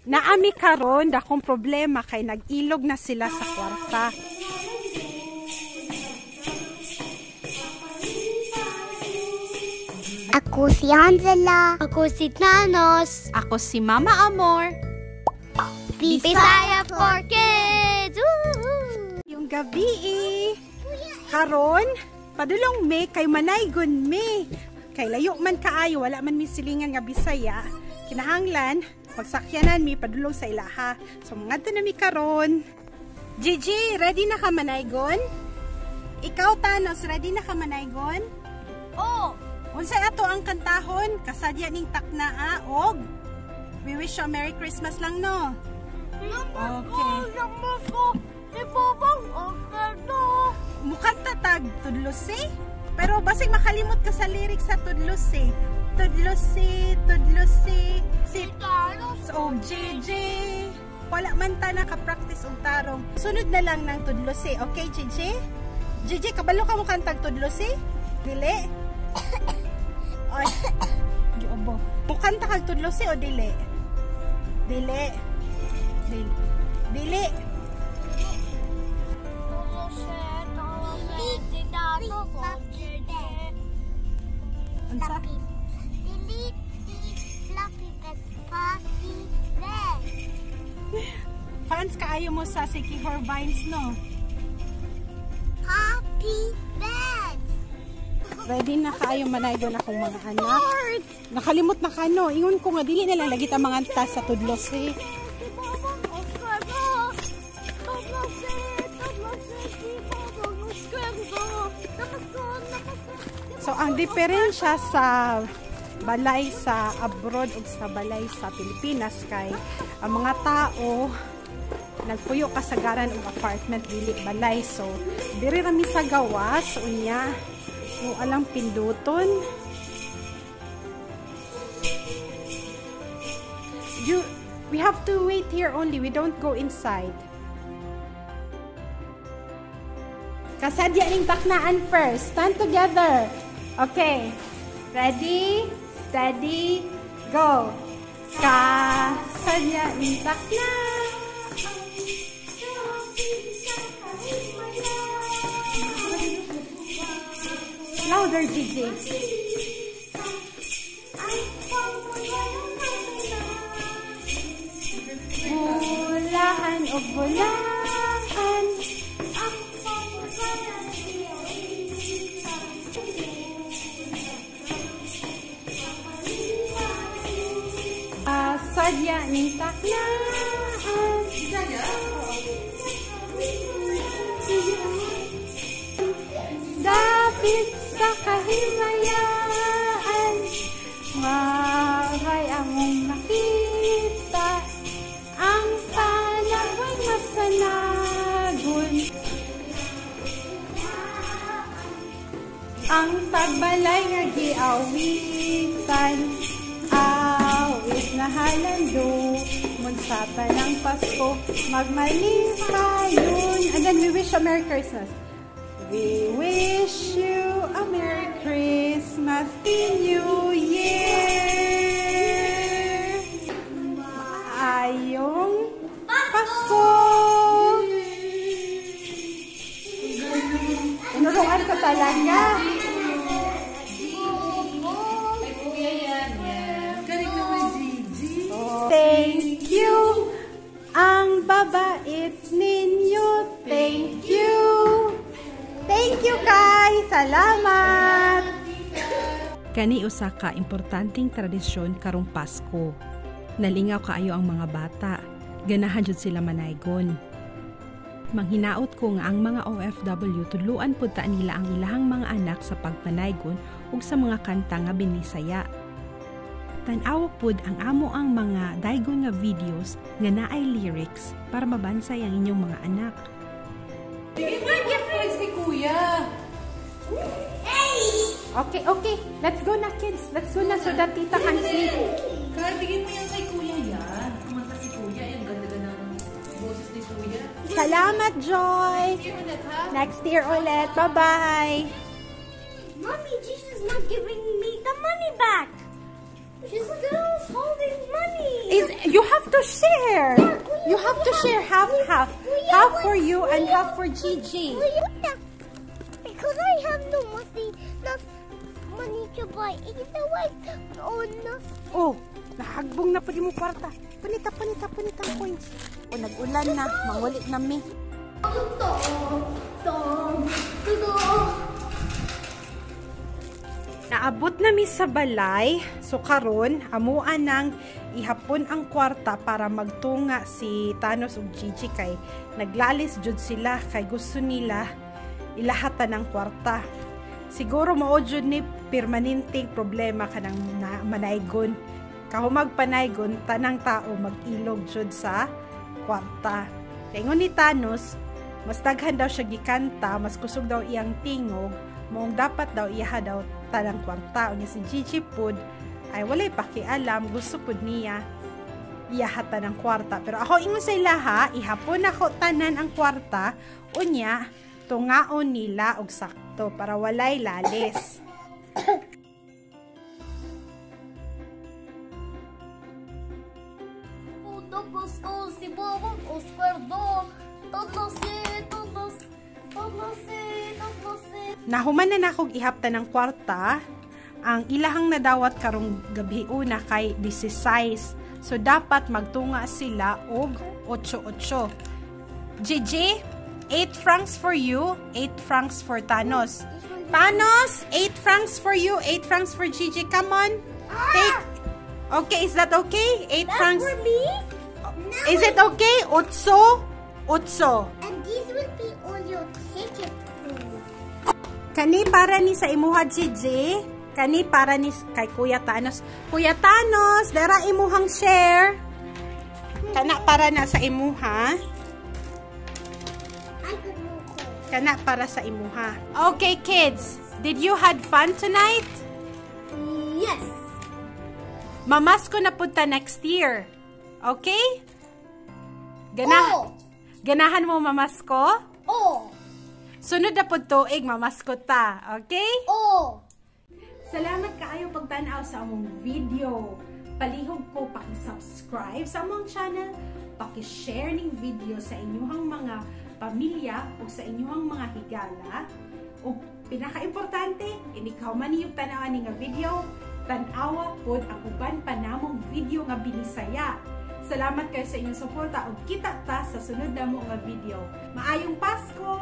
Naami karon dakong problema kay nag-ilog na sila sa kwarta. Ako si Angela. Ako si Thanos. Ako si Mama Amor. Bisaya for Kids! Yung gabi karon, padulong me kay Nanaygon me. Kay layo man kaayo, wala man mi silingan nga Bisaya. Kinahanglan, pagsakyanan mi padulong sa ilaha. So mga na mi karon. Gigi, ready na ka Nanaygon? Ikaw Thanos, ready na ka Nanaygon? Oh! Unsay ato ang kantahon? Kasadya ning taknaa og we wish you a Merry Christmas lang no. Okay. Mukhang tatag tudlose. Pero basig makalimot ka sa lyrics sa tudlose. Tudlose, tudlose. Si Thanos og JJ. Wala man ta naka-practice og tarong. Sunod na lang ng tudlose. Okay, JJ? JJ, kabalo ka mo kantag tudlose? Dili? Ay, giubo. Mukhang ta kag tudlose o dili? Dili. Dili. Dili. Unsa? Fans kaayo mo sa Sikihor Vines, no? Happy bed! Ready na kaayo Nanaygon akong mga anak. Nakalimot na ka, no? Ingon ko nga, dili na lang lagi ta mga tas sa tudlos, eh. So, ang diferensya sa balay sa abroad o sa balay sa Pilipinas kay ang mga tao nagpuyo kasagaran og apartment dili balay. So, diri rami sa gawas unya o alang pinduton. We have to wait here only. We don't go inside. Kasadya ning taknaan first. Stand together. Okay. Ready, steady, go. Kasadya ning taknaan. Louder, Gigi. Bulahan o bulahan. Sadya ning taknaan. Dapit sa kahimlayaan, maray among nakita ang panahon masanagon. Ang pagbalay nga giawitan, awit na halando, munsata ng Pasko, magmalis tayon. And then we wish a Merry Christmas. We wish you a Merry Christmas in New Year. Maayong Pasko. Tinuruan ko talaga. Thank you. Ang babait ninyo. Thank you. Thank you, Kai! Salamat! Kani usa ka importanteng tradisyon karong Pasko. Nalingaw kaayo ang mga bata. Ganahan jud sila Nanaygon. Manghinaot ko nga ang mga OFW tudluan pud ta nila ang ilahang mga anak sa pagpanaygon ug sa mga kanta nga binisaya. Tan-aw pud ang amo ang mga daygon nga videos nga naay lyrics para mabansay ang inyong mga anak. Si Kuya. Okay, okay. Let's go na, kids. Let's go na so that tita can sleep. Tigin mo yan kay Kuya yan. Kumanta si Kuya. Yan, ganda-ganda ng boses ni Kuya. Salamat, Joy. Next year ulit. Bye-bye. Mommy, Jesus is not giving me the money back. share. You have to share half. Half for you and half for Gigi. Because I have no money to buy. Oh, nahagbong na po di mo kwarta. Panita ang coins. O, nag-ulan na. Mangulit na mi. Naabot na mi sa balay. So karon amuan nang ihapon ang kwarta para magtunga si Thanos ug Gigi kay naglalis jud sila kay gusto nila ilahatan ng kwarta. Siguro mao jud ni permanenteng problema kanang manaygon. Kahumag panaygon tanang tao mag-ilog jud sa kwarta. Ingon ni Thanos, mas daghan daw siya gikanta, mas kusog daw iyang tingog, moong dapat daw iyaha daw tanang kwarta. Unya si Gigi pud ay walay pakialam, gusto pud niya iyahatan ng kwarta. Pero ako ingon sa ilaha, ihapon ako tanan ang kwarta, unya tungaon nila og sakto para walay lalis. Si Mama perdón. Toddlers. Nahuman na nakog ihaptan ng kwarta. Ang ilahang nadawat karong gabi una kay 16. So dapat magtunga sila og 8. Gigi, 8 francs for you, 8 francs for Thanos. Thanos, 8 francs for you, 8 francs for Gigi. Come on. Take. Okay, is that okay? 8 francs. For me? Is it okay? 8. And these will be all your ticket. Kani para ni sa imuha, Gigi. Kani para ni kay Kuya Thanos. Kuya Thanos, dara imuhang share. Kana para na sa imuha. Kana para sa imuha. Okay, kids. Did you had fun tonight? Yes. Mamasko na punta next year. Okay? Ganahan mo mamasko? Oh. Sunod na po tuig, mamasko ta. Okay? Oh. Salamat kaayo pagtanaw sa among video. Palihog ko paki-subscribe sa among channel, paki-share ning video sa inyong mga pamilya o sa inyong mga higala. O pinaka-importante, inikaw man niyong tanawan nga video, tanawa pod ang uban pa namong video nga binisaya. Salamat kayo sa inyong suporta ug kita ta sa sunod na mo nga video. Maayong Pasko!